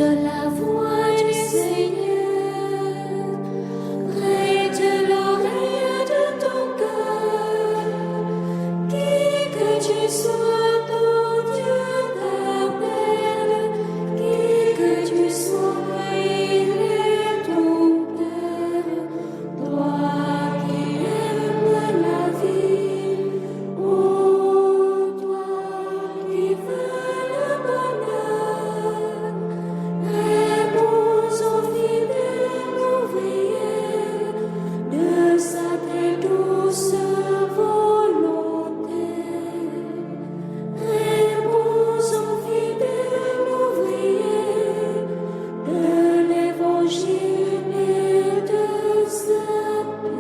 la voix du Seigneur, prête l'oreille de ton cœur, qui que tu sois, ton Dieu t'appelle, qui que tu sois, il est ton Père, toi qui aimes la vie, oh toi qui veux le bonheur, réponds aux fidèles ouvriers de sa très douce volonté. Réponds aux fidèles ouvriers de l'évangile et de sa paix.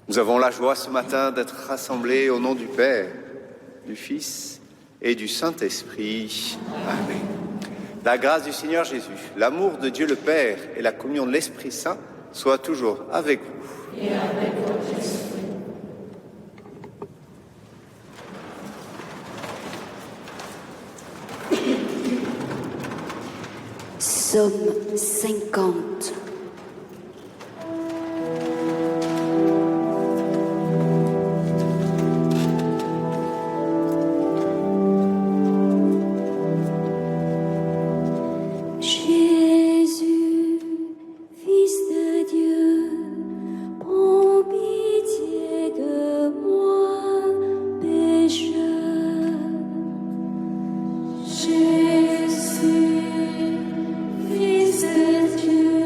Nous avons la joie ce matin d'être rassemblés au nom du Père, du Fils et du Saint-Esprit. Amen. La grâce du Seigneur Jésus, l'amour de Dieu le Père et la communion de l'Esprit Saint soient toujours avec vous. Et avec votre esprit. Psaume 50. Jésus, Fils de Dieu, prends pitié de moi, pécheur. Jésus, Fils de Dieu,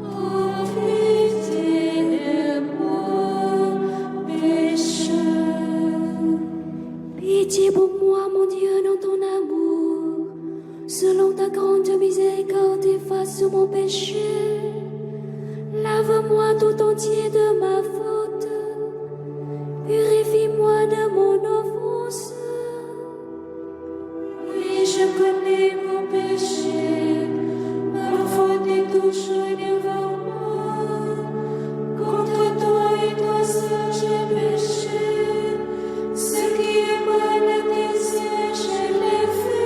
prends pitié de moi, pécheur. Pitié pour moi, mon Dieu, dans ton amour. Selon ta grande miséricorde, efface mon péché. Lave-moi tout entier de ma faute. Purifie-moi de mon offense. Oui, je connais mon péché. Ma faute est toujours devant moi. Contre toi et toi seul j'ai péché. Ce qui est mal à tes yeux, je l'ai fait.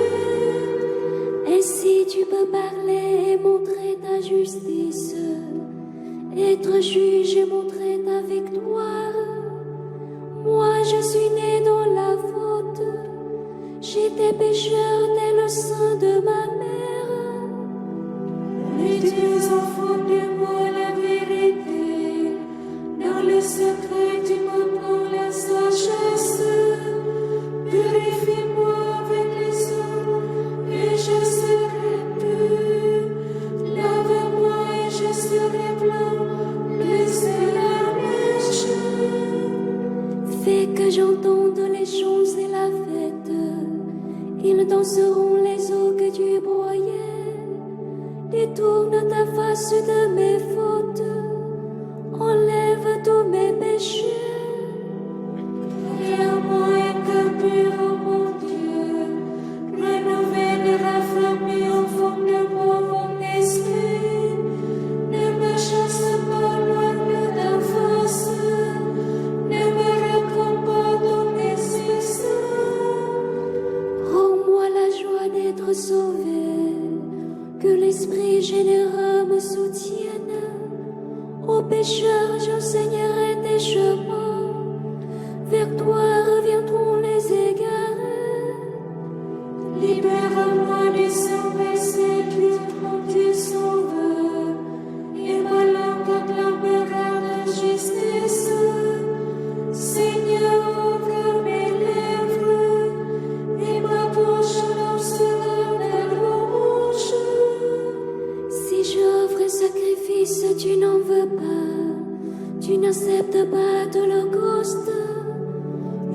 Ainsi tu peux parler et montrer ta justice, être juge et montrer ta victoire. Moi je suis né dans la faute, j'étais pécheur dès le sein de ma mère. Mais tu enfonces de moi la vérité, dans le secret tu m'apprends la sagesse. Purifie-moi avec les eaux et je serai pur. Lave-moi et je serai blanc, plus que la neige. Fais que j'entende les chants et la fête. Ils danseront les eaux que tu broyais. Détourne ta face de mes fautes. Enlève tous mes péchés. Créa-moi un cœur pur, oh mon Dieu. Renouvelle et raffermis au fond de moi mon esprit. Ne me chasse pas loin de ta face. Ne me reprends pas dans mes essais. Rends-moi la joie d'être sauvé. Que l'Esprit généreux me soutienne. Aux pécheurs, j'enseignerai tes chemins. Vers toi reviendront les égarés. Libère-moi du sang versé, mon Dieu sauveur. Et ma langue acclamera la justice. Seigneur, ouvre mes lèvres. Et ma bouche annoncera ta louange. Si j'offre un sacrifice, tu n'en veux pas. Tu n'acceptes pas de l'holocauste.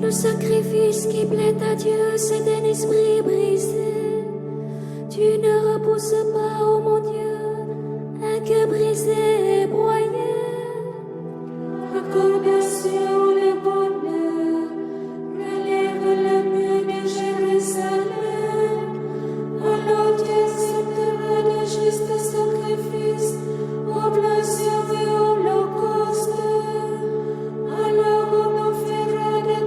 Le sacrifice qui plaît à Dieu, c'est un esprit brisé. Tu ne repousses pas, oh mon Dieu, un cœur brisé et broyé. Accorde sur le bonheur, relève le mur de Jérusalem. Alors tu accepteras de justes sacrifices, oblations et holocaustes. Alors on offrira de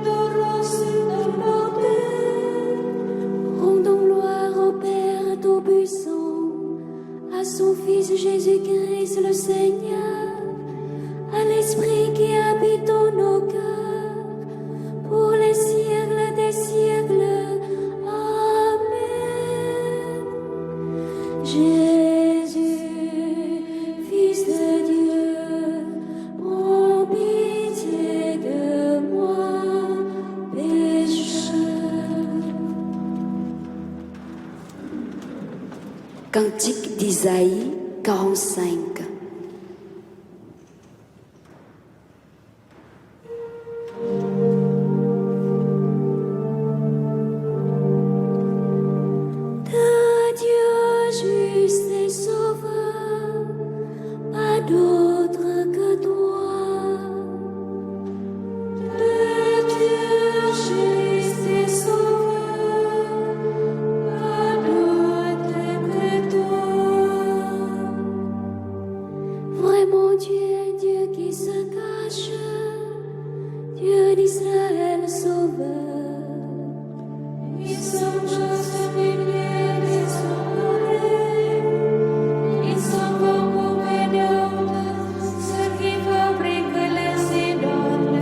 Cantique d'Isaïe 45. De Dieu juste et sauveur, pas d'autre que toi. De Dieu juste et sauveur, pas d'autre que toi. Vraiment Dieu qui se cache, Dieu d'Israël sauveur. Ils sont juste milliers désemparés, ils sont comme d'autres, ceux qui fabriquent les idoles.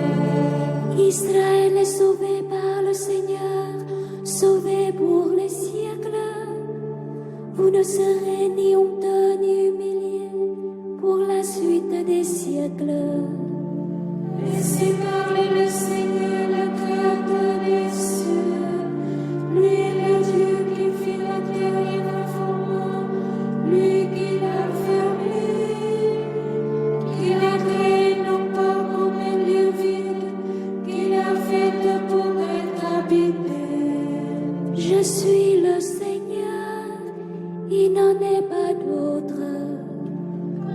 Israël est sauvé par le Seigneur, sauvé pour les siècles. Vous ne serez ni honteux ni humiliés pour la suite des siècles. Laissez parler le Seigneur, le Créateur des cieux. Lui le Dieu qui fit la terre et la forma, lui qui l'a fermée, qui l'a créée non pas comme un lieu vide, qui l'a faite pour être habitée. Je suis le Seigneur, il n'en est pas d'autre.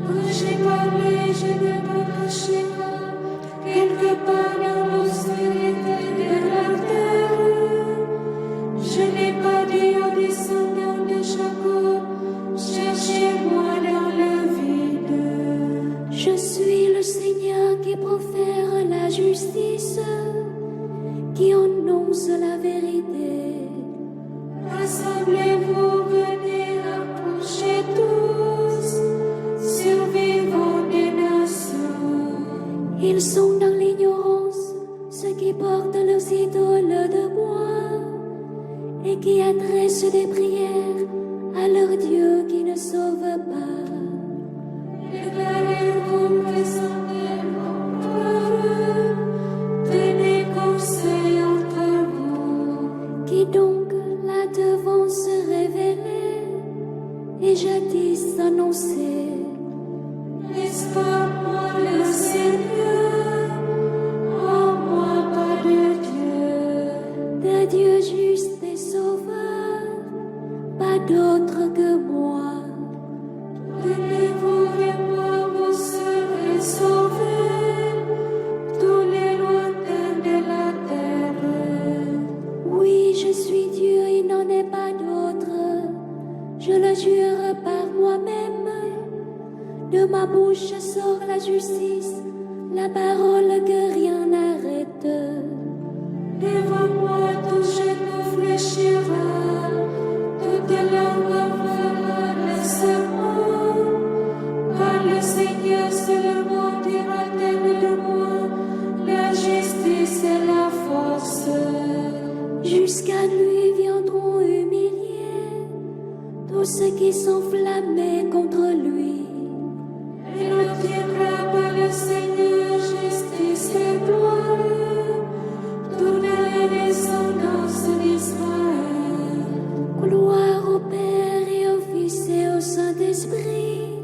Quand j'ai parlé, je ne me cacherai pas, quelque part dans l'obscurité de la terre. Je n'ai pas dit aux descendants de Jacob, cherchez-moi dans le vide. Je suis le Seigneur qui profère la justice, qui annonce la vérité. Rassemblez-vous, venez, approchez tous, survivants des nations. Ils sont dans l'ignorance, ceux qui portent leurs idoles de bois et qui adressent des prières à leur Dieu qui ne sauve pas. Déclarez-vous, présentez-vous par eux, tenez conseil entre vous. Qui donc là devant se révéler et jadis annoncer? N'est-ce pas moi le Seigneur? Oh, moi pas de Dieu juste et sauveur, pas d'autre que moi. Tenez-vous vers moi, vous serez sauvés, tous les lointains de la terre. Oui, je suis Dieu, il n'en est pas d'autre. Je le jure par moi-même. De ma bouche sort la justice, la parole que rien n'arrête. Devant moi, tout genou fléchira, toute langue fera le serment. Quand le Seigneur seulement dira-t-il de moi, la justice et la force. Jusqu'à lui viendront humiliés tous ceux qui s'enflammaient contre lui. Il obtiendra par le Seigneur justice et gloire, toute la descendance d'Israël. Gloire au Père et au Fils et au Saint-Esprit,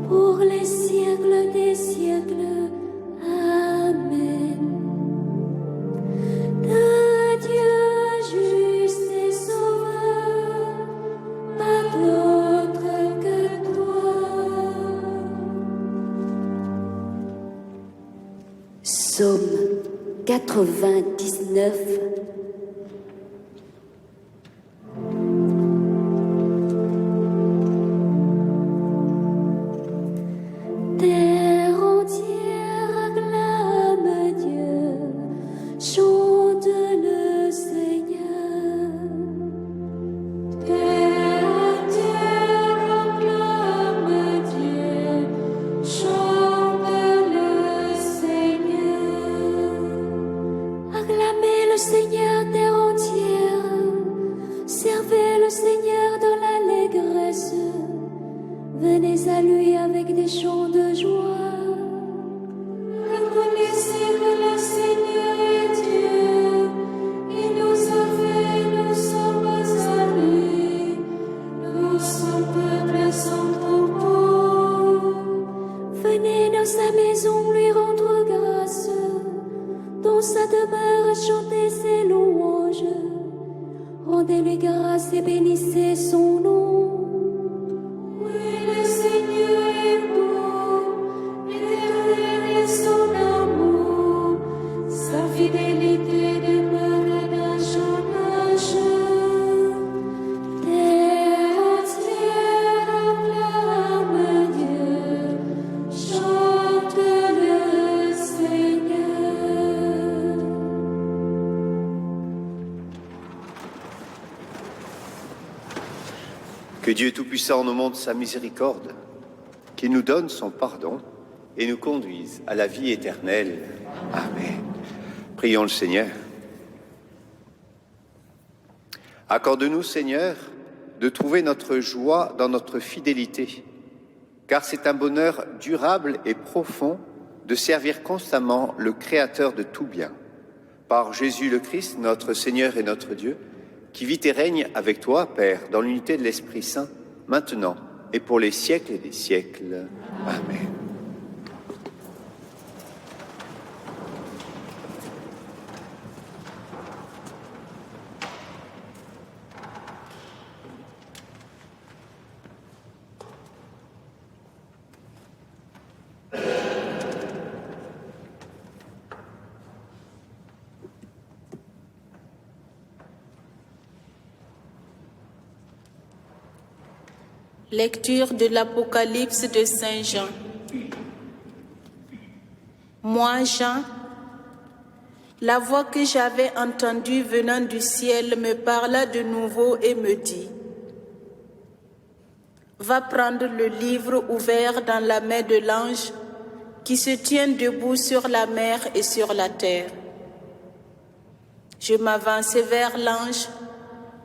pour les siècles des siècles. Amen. De Dieu juste et sauveur, pas d'autre que toi. Psaume 99. Terre entière acclame Dieu, chante le Seigneur. Terre entière acclame Dieu, chante le Seigneur. Acclamez le Seigneur, terre entière, servez le Seigneur dans l'allégresse. Venez à lui avec des chants de joie. sa maison lui rendre grâce, dans sa demeure chanter ses louanges. Rendez-lui grâce et bénissez son nom. Oui, le Seigneur est beau, l'Éternel est son amour, sa fidélité demeure d'âge en âge. Terre entière acclame Dieu, chante le Seigneur. Que Dieu Tout-Puissant nous montre sa miséricorde, qu'il nous donne son pardon et nous conduise à la vie éternelle. Amen. Prions le Seigneur. Accorde-nous, Seigneur, de trouver notre joie dans notre fidélité, car c'est un bonheur durable et profond de servir constamment le Créateur de tout bien. Par Jésus le Christ, notre Seigneur et notre Dieu, qui vit et règne avec toi, Père, dans l'unité de l'Esprit Saint, maintenant et pour les siècles des siècles. Amen. Lecture de l'Apocalypse de Saint Jean. Moi, Jean, la voix que j'avais entendue venant du ciel me parla de nouveau et me dit : Va prendre le livre ouvert dans la main de l'ange qui se tient debout sur la mer et sur la terre. Je m'avançai vers l'ange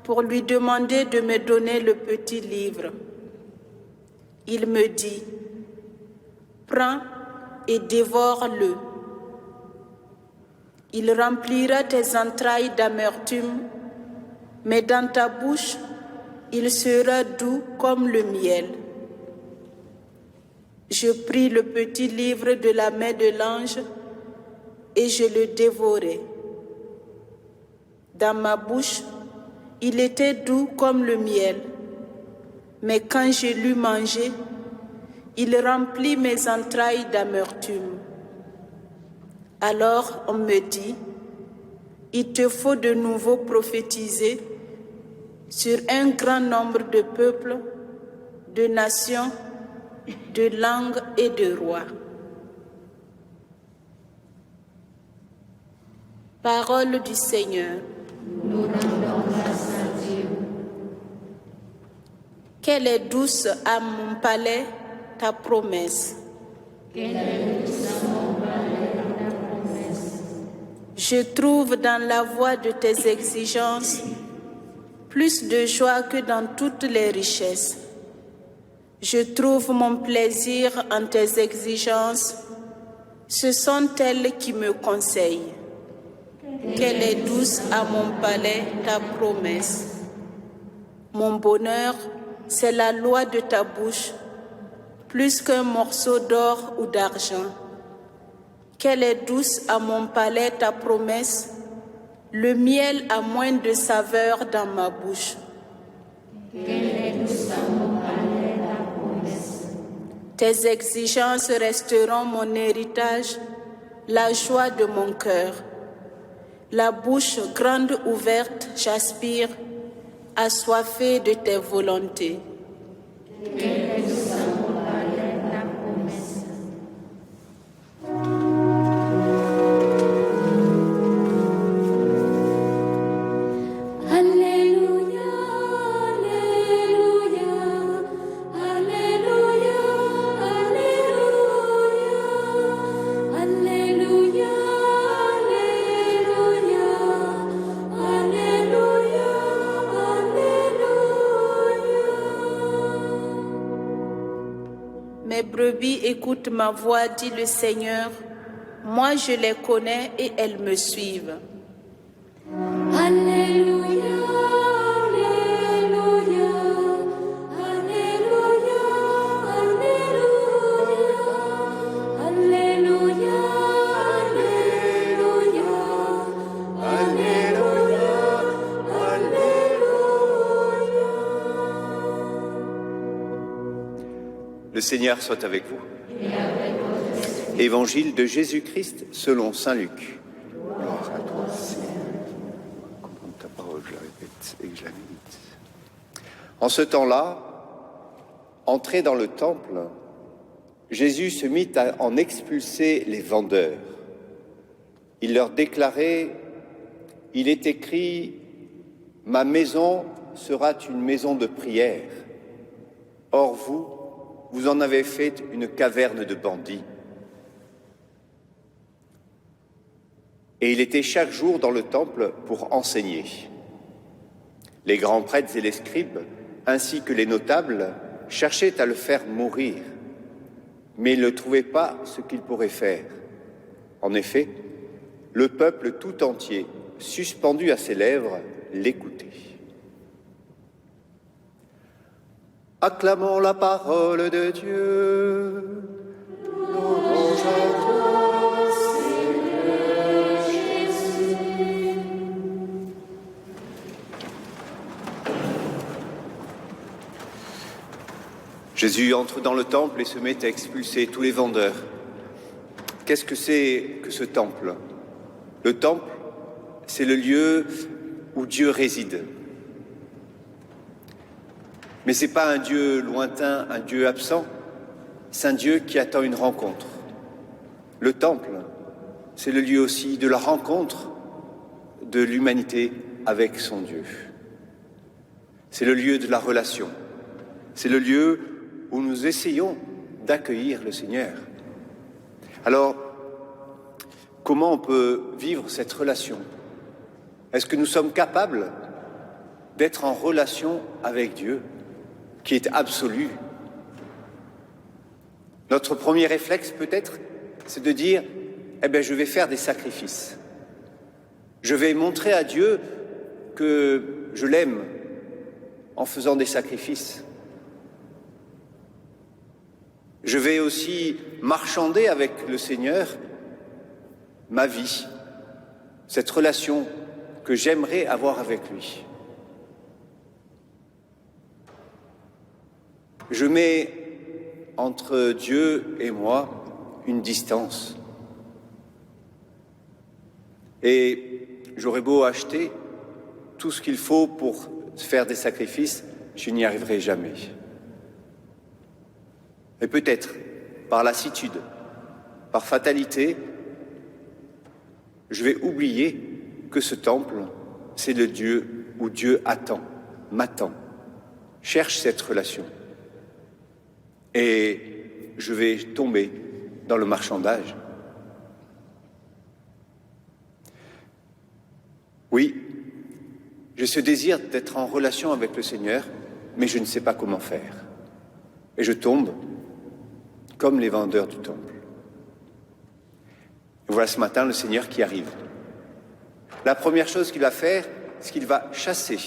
pour lui demander de me donner le petit livre. Il me dit : Prends et dévore-le. Il remplira tes entrailles d'amertume, mais dans ta bouche, il sera doux comme le miel. Je pris le petit livre de la main de l'ange et je le dévorai. Dans ma bouche, il était doux comme le miel. Mais quand je l'eus mangé, il remplit mes entrailles d'amertume. Alors on me dit : il te faut de nouveau prophétiser sur un grand nombre de peuples, de nations, de langues et de rois. Parole du Seigneur. Nous rendons grâce à Dieu. Quelle est douce à mon palais ta promesse. Quelle est douce à mon palais ta promesse. Je trouve dans la voie de tes exigences plus de joie que dans toutes les richesses. Je trouve mon plaisir en tes exigences. Ce sont elles qui me conseillent. Quelle est douce à mon palais ta promesse. Mon bonheur, c'est la loi de ta bouche, plus qu'un morceau d'or ou d'argent. Quelle est douce à mon palais ta promesse. Le miel a moins de saveur dans ma bouche. Quelle est douce à mon palais ta promesse. Tes exigences resteront mon héritage, la joie de mon cœur. La bouche grande ouverte, j'aspire, assoiffée de tes volontés. Quelle est douce à mon palais ta promesse. Alléluia, Alléluia, Alléluia, Alléluia, Alléluia, Alléluia, Alléluia, Alléluia. Mes brebis écoutent ma voix, dit le Seigneur. Moi, je les connais et elles me suivent. Alléluia, Alléluia, Alléluia, Alléluia, Le Seigneur soit avec vous. Évangile de Jésus-Christ selon saint Luc. Gloire à toi, Seigneur. Comprendre ta parole, je la répète et que je la médite. En ce temps-là, entré dans le temple, Jésus se mit à en expulser les vendeurs. Il leur déclarait « Il est écrit, ma maison sera une maison de prière. Or vous en avez fait une caverne de bandits. » Et il était chaque jour dans le temple pour enseigner. Les grands prêtres et les scribes, ainsi que les notables, cherchaient à le faire mourir, mais ils ne trouvaient pas ce qu'ils pourraient faire. En effet, le peuple tout entier, suspendu à ses lèvres, l'écoutait. Acclamons la parole de Dieu. Louange à toi, Seigneur Jésus. Jésus entre dans le temple et se met à expulser tous les vendeurs. Qu'est-ce que c'est que ce temple ? Le temple, c'est le lieu où Dieu réside. Mais ce n'est pas un Dieu lointain, un Dieu absent, c'est un Dieu qui attend une rencontre. Le temple, c'est le lieu aussi de la rencontre de l'humanité avec son Dieu. C'est le lieu de la relation. C'est le lieu où nous essayons d'accueillir le Seigneur. Alors, comment on peut vivre cette relation ? Est-ce que nous sommes capables d'être en relation avec Dieu, qui est absolu ? Notre premier réflexe, peut-être, c'est de dire « Eh bien, je vais faire des sacrifices. Je vais montrer à Dieu que je l'aime en faisant des sacrifices. Je vais aussi marchander avec le Seigneur ma vie, cette relation que j'aimerais avoir avec lui. Je mets entre Dieu et moi une distance. Et j'aurais beau acheter tout ce qu'il faut pour faire des sacrifices, je n'y arriverai jamais. Et peut-être, par lassitude, par fatalité, je vais oublier que ce temple, c'est le Dieu où Dieu attend, m'attend, cherche cette relation. Et je vais tomber dans le marchandage. Oui, j'ai ce désir d'être en relation avec le Seigneur, mais je ne sais pas comment faire. Et je tombe comme les vendeurs du temple. Et voilà ce matin le Seigneur qui arrive. La première chose qu'il va faire, c'est qu'il va chasser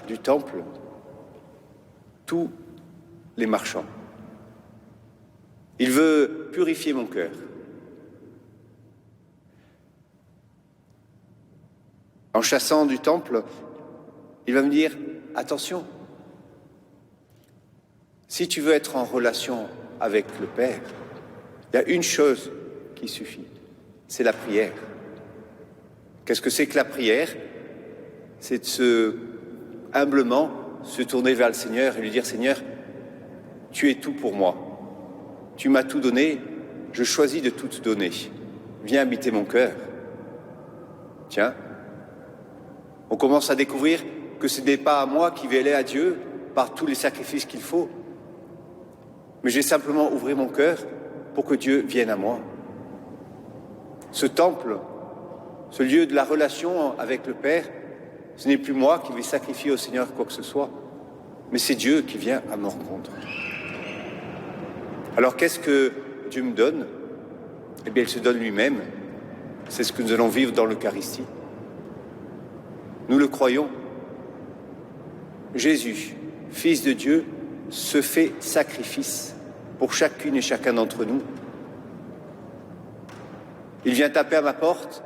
du temple tous les marchands. Il veut purifier mon cœur. En chassant du temple, il va me dire, attention, si tu veux être en relation avec le Père, il y a une chose qui suffit, c'est la prière. Qu'est-ce que c'est que la prière ? C'est de humblement se tourner vers le Seigneur et lui dire, Seigneur, tu es tout pour moi. Tu m'as tout donné, je choisis de tout te donner. Viens habiter mon cœur. Tiens, on commence à découvrir que ce n'est pas à moi qui vais aller à Dieu par tous les sacrifices qu'il faut, mais je vais simplement ouvrir mon cœur pour que Dieu vienne à moi. Ce temple, ce lieu de la relation avec le Père, ce n'est plus moi qui vais sacrifier au Seigneur quoi que ce soit, mais c'est Dieu qui vient à ma rencontre. Alors qu'est-ce que Dieu me donne ? Eh bien, il se donne lui-même. C'est ce que nous allons vivre dans l'Eucharistie. Nous le croyons. Jésus, Fils de Dieu, se fait sacrifice pour chacune et chacun d'entre nous. Il vient taper à ma porte,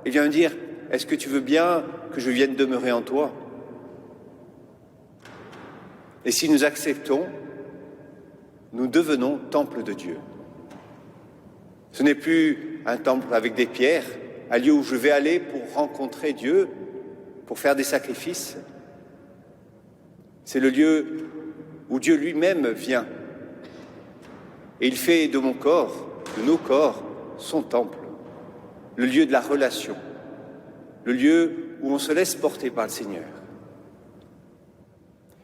il vient me dire « Est-ce que tu veux bien que je vienne demeurer en toi ?» Et si nous acceptons, nous devenons temple de Dieu. Ce n'est plus un temple avec des pierres, un lieu où je vais aller pour rencontrer Dieu, pour faire des sacrifices. C'est le lieu où Dieu lui-même vient. Et il fait de mon corps, de nos corps, son temple, le lieu de la relation, le lieu où on se laisse porter par le Seigneur.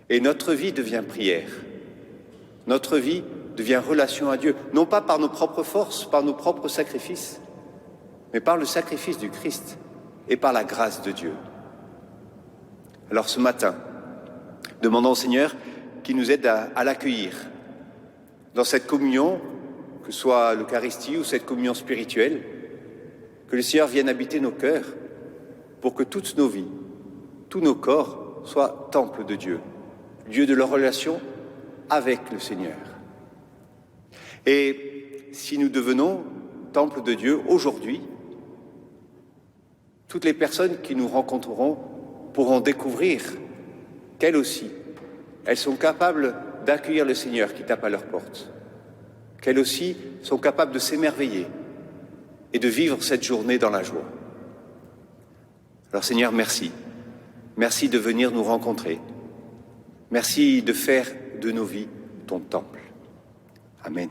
Et notre vie devient prière, notre vie devient relation à Dieu, non pas par nos propres forces, par nos propres sacrifices, mais par le sacrifice du Christ et par la grâce de Dieu. Alors ce matin, demandons au Seigneur qu'il nous aide à l'accueillir dans cette communion, que ce soit l'Eucharistie ou cette communion spirituelle, que le Seigneur vienne habiter nos cœurs pour que toutes nos vies, tous nos corps soient temples de Dieu, lieu de leur relation avec le Seigneur. Et si nous devenons temple de Dieu aujourd'hui, toutes les personnes qui nous rencontreront pourront découvrir qu'elles aussi, elles sont capables d'accueillir le Seigneur qui tape à leur porte, qu'elles aussi sont capables de s'émerveiller et de vivre cette journée dans la joie. Alors Seigneur, merci. Merci de venir nous rencontrer. Merci de faire de nos vies ton temple. Amen.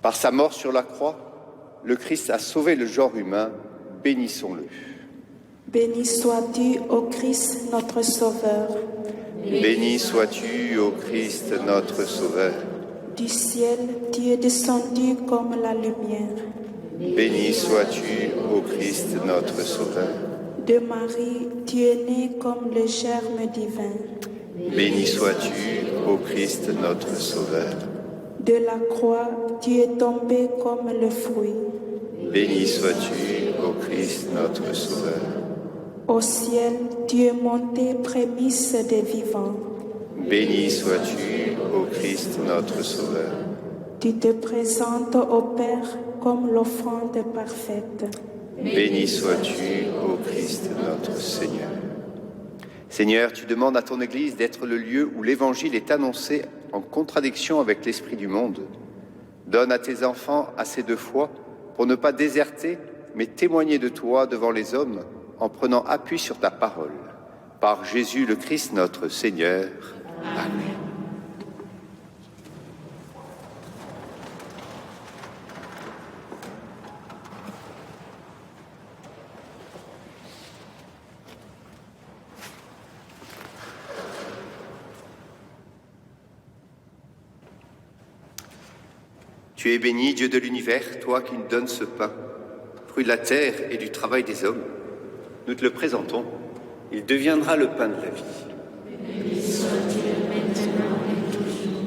Par sa mort sur la croix, le Christ a sauvé le genre humain, bénissons-le. Béni sois-tu, ô Christ, notre Sauveur. Béni sois-tu, ô Christ, notre Sauveur. Du ciel, tu es descendu comme la lumière. Béni sois-tu, ô Christ, notre Sauveur. De Marie, tu es né comme le germe divin. Béni sois-tu, ô Christ, notre Sauveur. De la croix, tu es tombé comme le fruit. Béni sois-tu, ô Christ, notre Sauveur. Au ciel, tu es monté prémisse des vivants. Béni sois-tu, ô Christ, notre Sauveur. Tu te présentes au Père comme l'offrande parfaite. Béni sois-tu, ô Christ, notre Seigneur. Seigneur, tu demandes à ton Église d'être le lieu où l'Évangile est annoncé en contradiction avec l'esprit du monde. Donne à tes enfants assez de foi pour ne pas déserter, mais témoigner de toi devant les hommes en prenant appui sur ta parole. Par Jésus le Christ, notre Seigneur. Amen. Tu es béni, Dieu de l'univers, toi qui nous donnes ce pain, fruit de la terre et du travail des hommes. Nous te le présentons, il deviendra le pain de la vie. Béni sois-tu maintenant et toujours.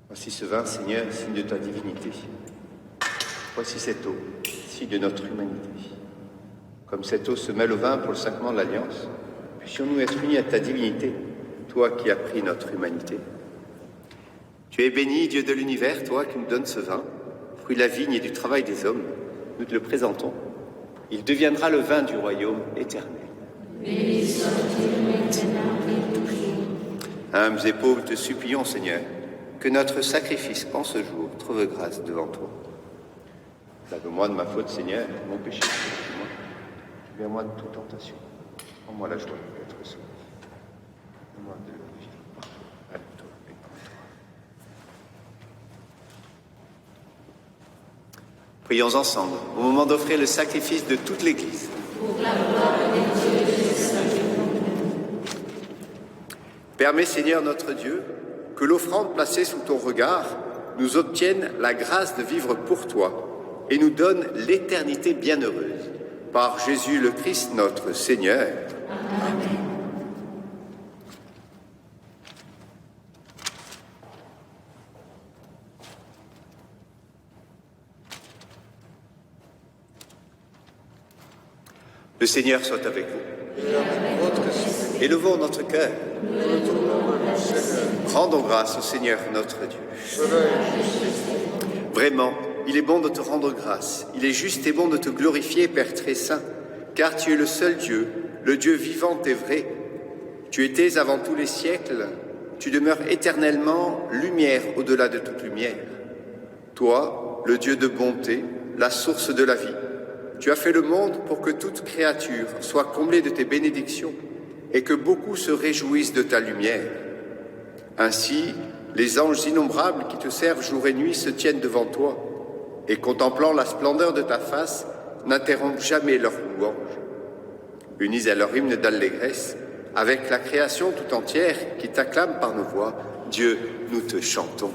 Voici ce vin, Seigneur, signe de ta divinité. Voici cette eau, signe de notre humanité. Comme cette eau se mêle au vin pour le sacrement de l'Alliance, puissions-nous être unis à ta divinité, toi qui as pris notre humanité. Tu es béni, Dieu de l'univers, toi qui nous donnes ce vin, fruit de la vigne et du travail des hommes. Nous te le présentons. Il deviendra le vin du royaume éternel. Béni sois-tu maintenant et toujours. Humbles et pauvres, te supplions, Seigneur, que notre sacrifice en ce jour trouve grâce devant toi. Lave-moi de ma faute, Seigneur, mon péché, purifie-moi. Libère-moi de toute tentation. Rends-moi la joie d'être sauvé. Donne-moi de vivre avec toi et par toi. Prions ensemble, au moment d'offrir le sacrifice de toute l'Église. Pour la gloire de Dieu et le salut du monde. Permets, Seigneur notre Dieu, que l'offrande placée sous ton regard nous obtienne la grâce de vivre pour toi et nous donne l'éternité bienheureuse. Par Jésus le Christ notre Seigneur. Le Seigneur soit avec vous. Élevons notre cœur. Rendons grâce au Seigneur notre Dieu. Vraiment, il est bon de te rendre grâce. Il est juste et bon de te glorifier, Père très saint, car tu es le seul Dieu, le Dieu vivant et vrai. Tu étais avant tous les siècles, tu demeures éternellement lumière au-delà de toute lumière. Toi, le Dieu de bonté, la source de la vie, tu as fait le monde pour que toute créature soit comblée de tes bénédictions et que beaucoup se réjouissent de ta lumière. Ainsi, les anges innombrables qui te servent jour et nuit se tiennent devant toi et, contemplant la splendeur de ta face, n'interrompent jamais leur louange. Unis à leur hymne d'allégresse, avec la création tout entière qui t'acclame par nos voix, Dieu, nous te chantons.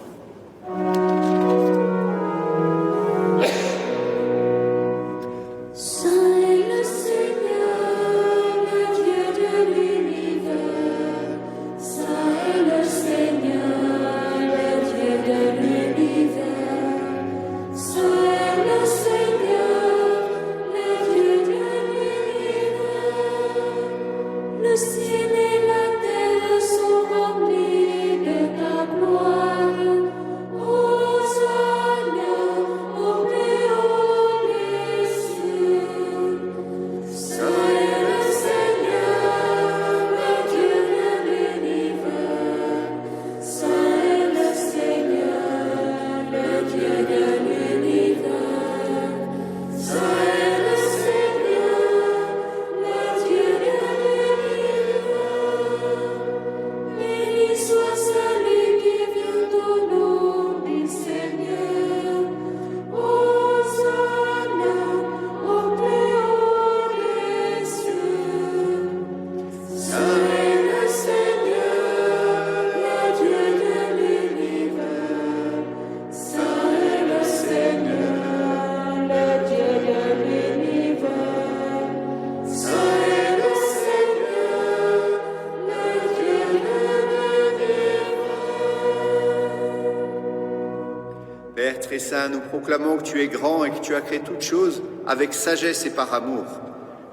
Père très saint, nous proclamons que tu es grand et que tu as créé toutes choses avec sagesse et par amour.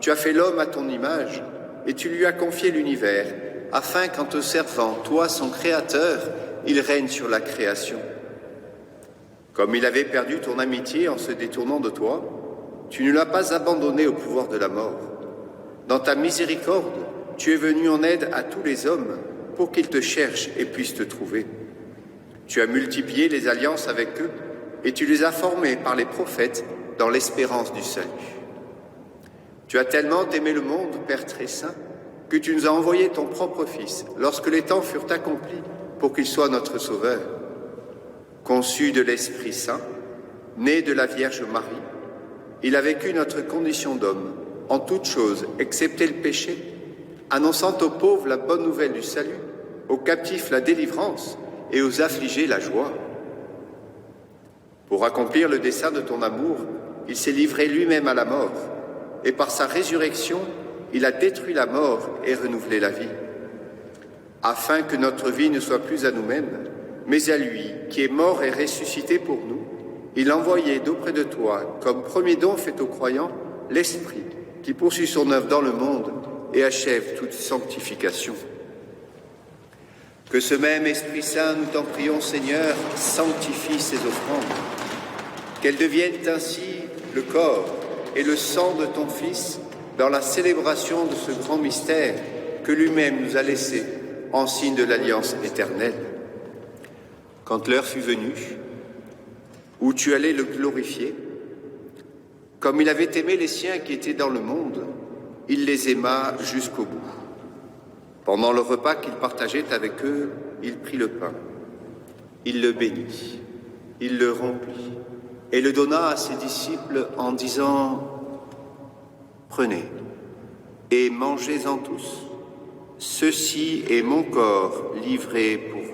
Tu as fait l'homme à ton image et tu lui as confié l'univers, afin qu'en te servant, toi, son créateur, il règne sur la création. Comme il avait perdu ton amitié en se détournant de toi, tu ne l'as pas abandonné au pouvoir de la mort. Dans ta miséricorde, tu es venu en aide à tous les hommes pour qu'ils te cherchent et puissent te trouver. Tu as multiplié les alliances avec eux et tu les as formés par les prophètes dans l'espérance du salut. Tu as tellement aimé le monde, Père très saint, que tu nous as envoyé ton propre Fils lorsque les temps furent accomplis pour qu'il soit notre Sauveur. Conçu de l'Esprit Saint, né de la Vierge Marie, il a vécu notre condition d'homme en toutes choses, excepté le péché, annonçant aux pauvres la bonne nouvelle du salut, aux captifs la délivrance et aux affligés la joie. Pour accomplir le dessein de ton amour, il s'est livré lui-même à la mort, et par sa résurrection, il a détruit la mort et renouvelé la vie, afin que notre vie ne soit plus à nous-mêmes, mais à lui, qui est mort et ressuscité pour nous. Il a envoyé d'auprès de toi, comme premier don fait aux croyants, l'Esprit, qui poursuit son œuvre dans le monde et achève toute sanctification. Que ce même Esprit Saint, nous t'en prions, Seigneur, sanctifie ces offrandes, qu'elles deviennent ainsi le corps et le sang de ton Fils dans la célébration de ce grand mystère que lui-même nous a laissé en signe de l'alliance éternelle. Quand l'heure fut venue, où tu allais le glorifier, comme il avait aimé les siens qui étaient dans le monde, il les aima jusqu'au bout. Pendant le repas qu'il partageait avec eux, il prit le pain, il le bénit, il le rompit et le donna à ses disciples en disant « Prenez et mangez-en tous, ceci est mon corps livré pour vous. »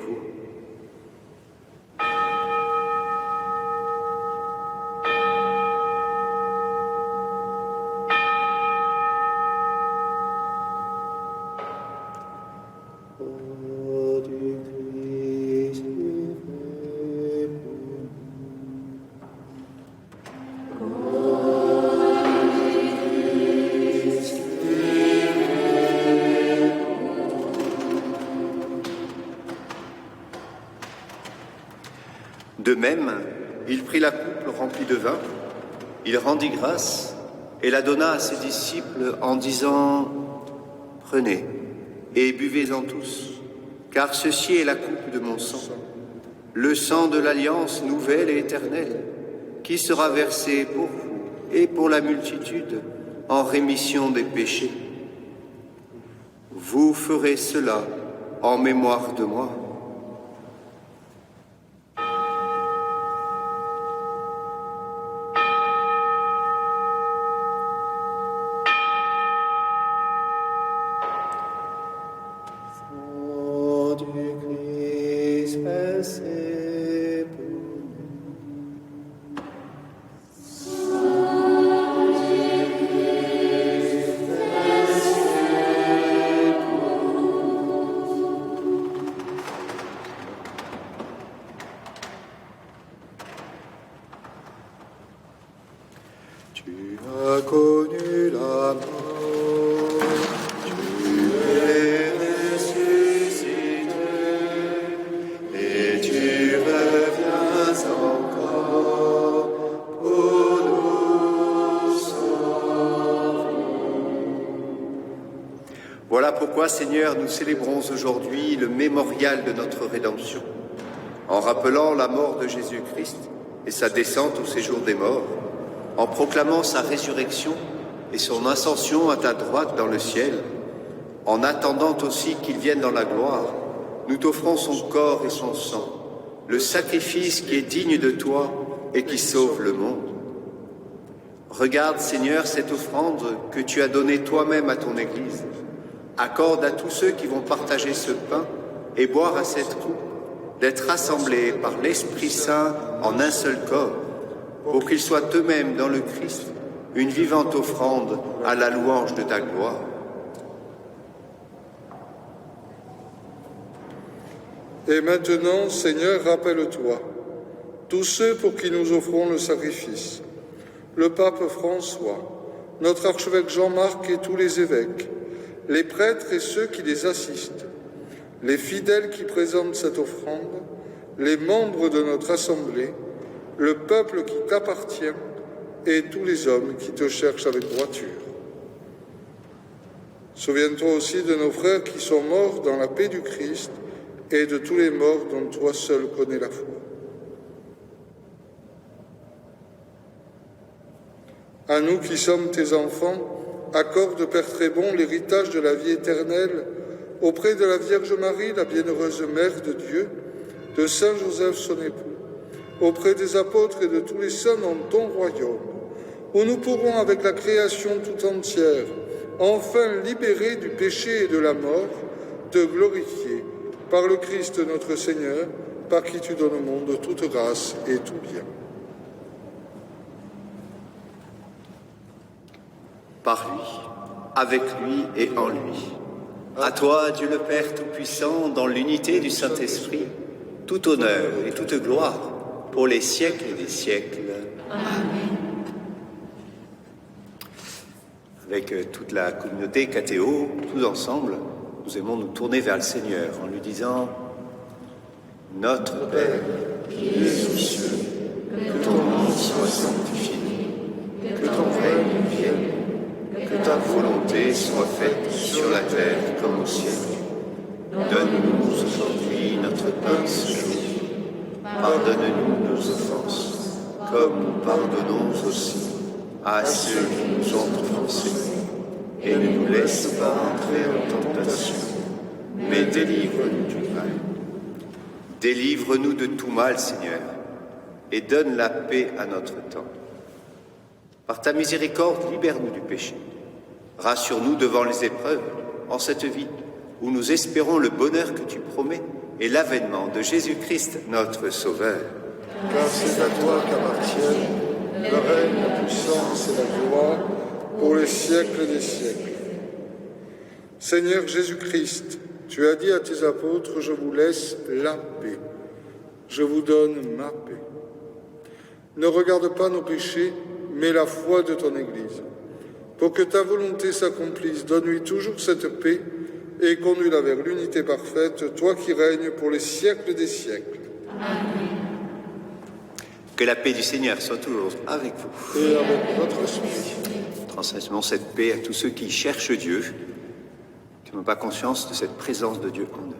De même, il prit la coupe remplie de vin, il rendit grâce et la donna à ses disciples en disant « Prenez et buvez-en tous, car ceci est la coupe de mon sang, le sang de l'alliance nouvelle et éternelle, qui sera versé pour vous et pour la multitude en rémission des péchés. Vous ferez cela en mémoire de moi. » Tu as connu la mort, tu es ressuscité, et tu reviens encore pour nous sauver. Voilà pourquoi, Seigneur, nous célébrons aujourd'hui le mémorial de notre rédemption, en rappelant la mort de Jésus-Christ et sa descente au séjour des morts, en proclamant sa résurrection et son ascension à ta droite dans le ciel, en attendant aussi qu'il vienne dans la gloire, nous t'offrons son corps et son sang, le sacrifice qui est digne de toi et qui sauve le monde. Regarde, Seigneur, cette offrande que tu as donnée toi-même à ton Église. Accorde à tous ceux qui vont partager ce pain et boire à cette coupe d'être rassemblés par l'Esprit Saint en un seul corps, pour qu'ils soient eux-mêmes dans le Christ une vivante offrande à la louange de ta gloire. Et maintenant, Seigneur, rappelle-toi tous ceux pour qui nous offrons le sacrifice, le pape François, notre archevêque Jean-Marc et tous les évêques, les prêtres et ceux qui les assistent, les fidèles qui présentent cette offrande, les membres de notre assemblée, le peuple qui t'appartient et tous les hommes qui te cherchent avec droiture. Souviens-toi aussi de nos frères qui sont morts dans la paix du Christ et de tous les morts dont toi seul connais la foi. À nous qui sommes tes enfants, accorde, Père très bon, l'héritage de la vie éternelle auprès de la Vierge Marie, la bienheureuse Mère de Dieu, de Saint Joseph son époux, auprès des apôtres et de tous les saints dans ton royaume, où nous pourrons, avec la création tout entière, enfin libérés du péché et de la mort, te glorifier par le Christ notre Seigneur, par qui tu donnes au monde toute grâce et tout bien. Par lui, avec lui et en lui. À toi, Dieu le Père Tout-Puissant, dans l'unité du Saint-Esprit, tout honneur et toute gloire, pour les siècles des siècles. Amen. Avec toute la communauté cathéo, tous ensemble, nous aimons nous tourner vers le Seigneur en lui disant « Notre Père, Qui es aux cieux, que ton nom soit sanctifié, que ton règne vienne, que ta volonté soit faite sur la terre comme au ciel. Donne-nous aujourd'hui notre pain ce jour. Pardonne-nous nos offenses, comme nous pardonnons aussi à ceux qui nous ont offensés. Et ne nous laisse pas entrer en tentation, mais délivre-nous du mal. Délivre-nous de tout mal, Seigneur, et donne la paix à notre temps. Par ta miséricorde, libère-nous du péché. Rassure-nous devant les épreuves, en cette vie où nous espérons le bonheur que tu promets et l'avènement de Jésus-Christ, notre Sauveur. Car c'est à toi qu'appartiennent le règne, la puissance et la gloire pour les siècles des siècles. Seigneur Jésus-Christ, tu as dit à tes apôtres, je vous laisse la paix, je vous donne ma paix. Ne regarde pas nos péchés, mais la foi de ton Église. Pour que ta volonté s'accomplisse, donne-lui toujours cette paix et conduis-la vers l'unité parfaite, toi qui règnes pour les siècles des siècles. Amen. Que la paix du Seigneur soit toujours avec vous. Et avec votre esprit. Transmettons cette paix à tous ceux qui cherchent Dieu, qui n'ont pas conscience de cette présence de Dieu en eux.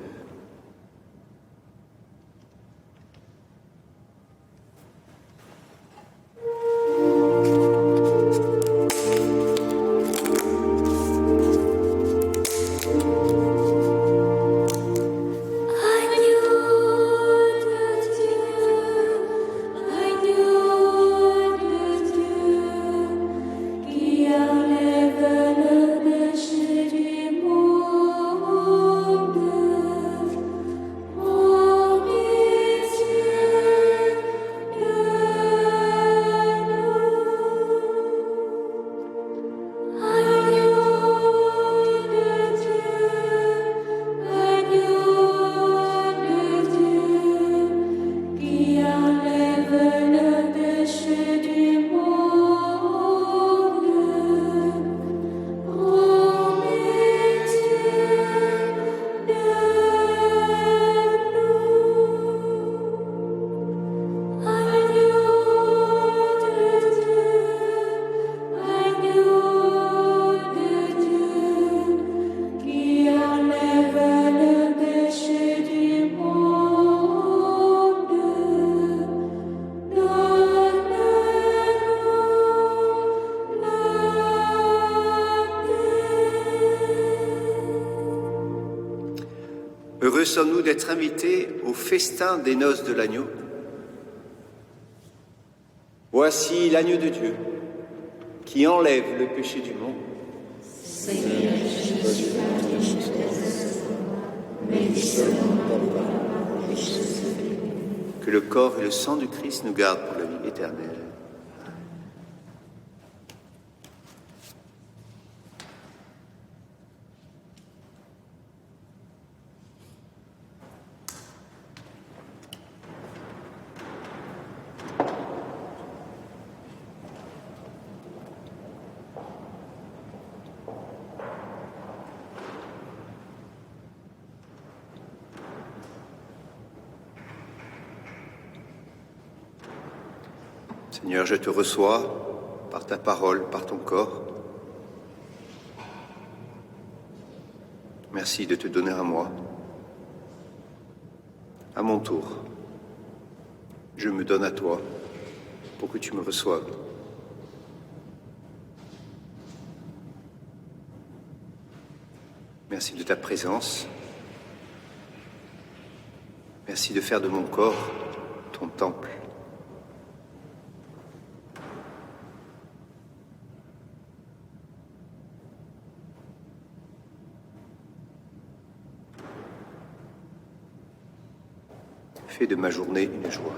Heureux sommes-nous d'être invités au festin des noces de l'agneau. Voici l'agneau de Dieu qui enlève le péché du monde. Seigneur Jésus, que le corps et le sang du Christ nous gardent pour la vie éternelle. Seigneur, je te reçois par ta parole, par ton corps. Merci de te donner à moi. À mon tour, je me donne à toi pour que tu me reçoives. Merci de ta présence. Merci de faire de mon corps ton temple. Fais de ma journée une joie.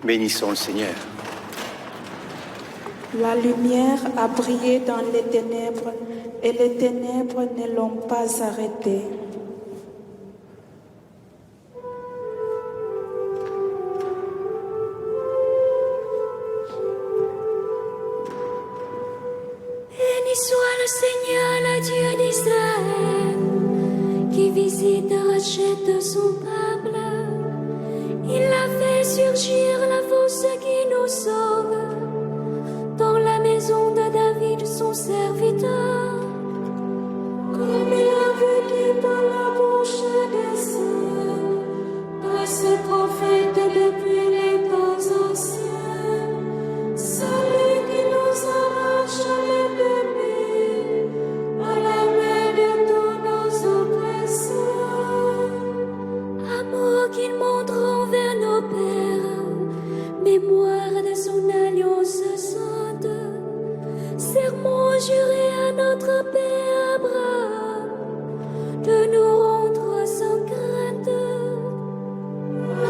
Bénissons le Seigneur. La lumière a brillé dans les ténèbres et les ténèbres ne l'ont pas arrêtée. Béni soit le Seigneur, le Dieu d'Israël, qui visite et rachète son peuple. Il a fait surgir la force qui nous sauve dans la maison de David, son serviteur. Comme il avait dit par la bouche des saints, par ses prophètes depuis les temps anciens, celui qui nous arrache à l'ennemi, à la main de tous nos oppresseurs. Amour qu'il montre envers nos pères, mémoire de son alliance sainte, serment juré à notre Père Abraham, de nous rendre sans crainte,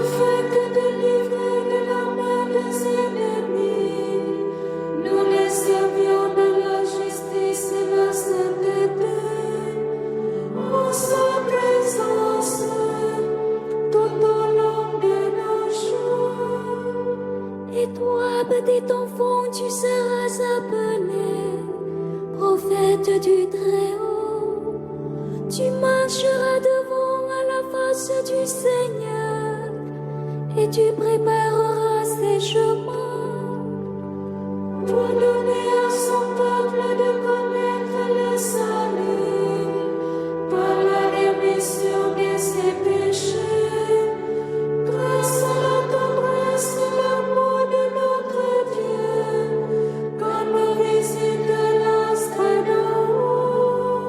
afin que délivrés de la main des ennemis, nous les servions dans la justice et la sainteté, en sa présence, tout au long de nos jours. Et toi, petit enfant, tu seras appelé prophète du Très-Haut. Tu marcheras devant à la face du Seigneur et tu prépareras ses chemins pour donner à son peuple de connaître le salut par la rémission de ses péchés, grâce à la tendresse et l'amour de notre Dieu, quand nous visite l'astre d'en haut,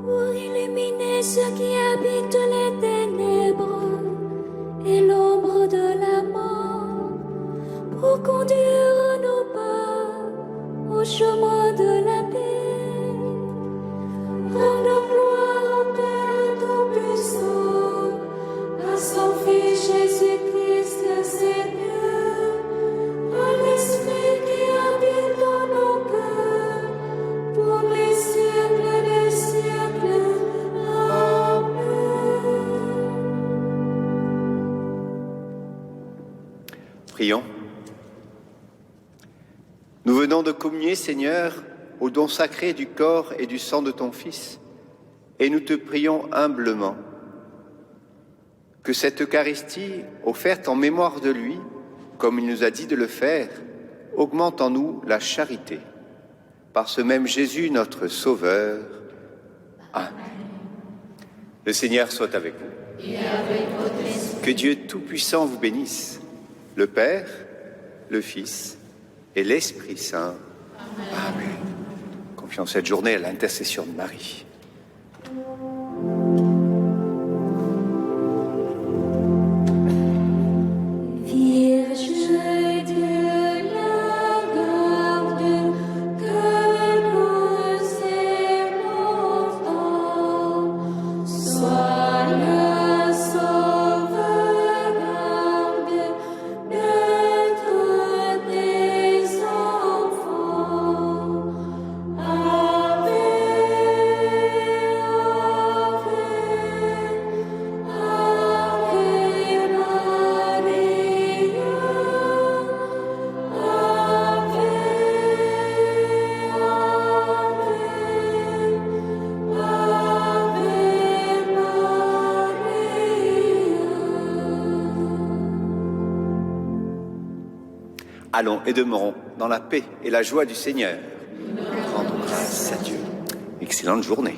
pour illuminer ceux qui habitent les ténèbres et l'ombre de la mort, pour conduire nos pas au chemin de la paix. Rendons gloire au Père Tout-Puissant, à son Fils Jésus-Christ Seigneur, à l'Esprit qui habite dans nos cœurs, pour les siècles des siècles. Amen. Prions. Nous venons de communier, Seigneur, au don sacré du corps et du sang de ton Fils, et nous te prions humblement que cette Eucharistie, offerte en mémoire de lui, comme il nous a dit de le faire, augmente en nous la charité. Par ce même Jésus, notre Sauveur. Amen. Le Seigneur soit avec vous. Et avec votre esprit. Que Dieu Tout-Puissant vous bénisse, le Père, le Fils et l'Esprit Saint. Amen. Confions cette journée à l'intercession de Marie. Vierge de la garde, que nous aimons tant, sois le sauvegarde de tous tes enfants. Ave, Allons et demeurons dans la paix et la joie du Seigneur. Rendons grâce à Dieu. Excellente journée.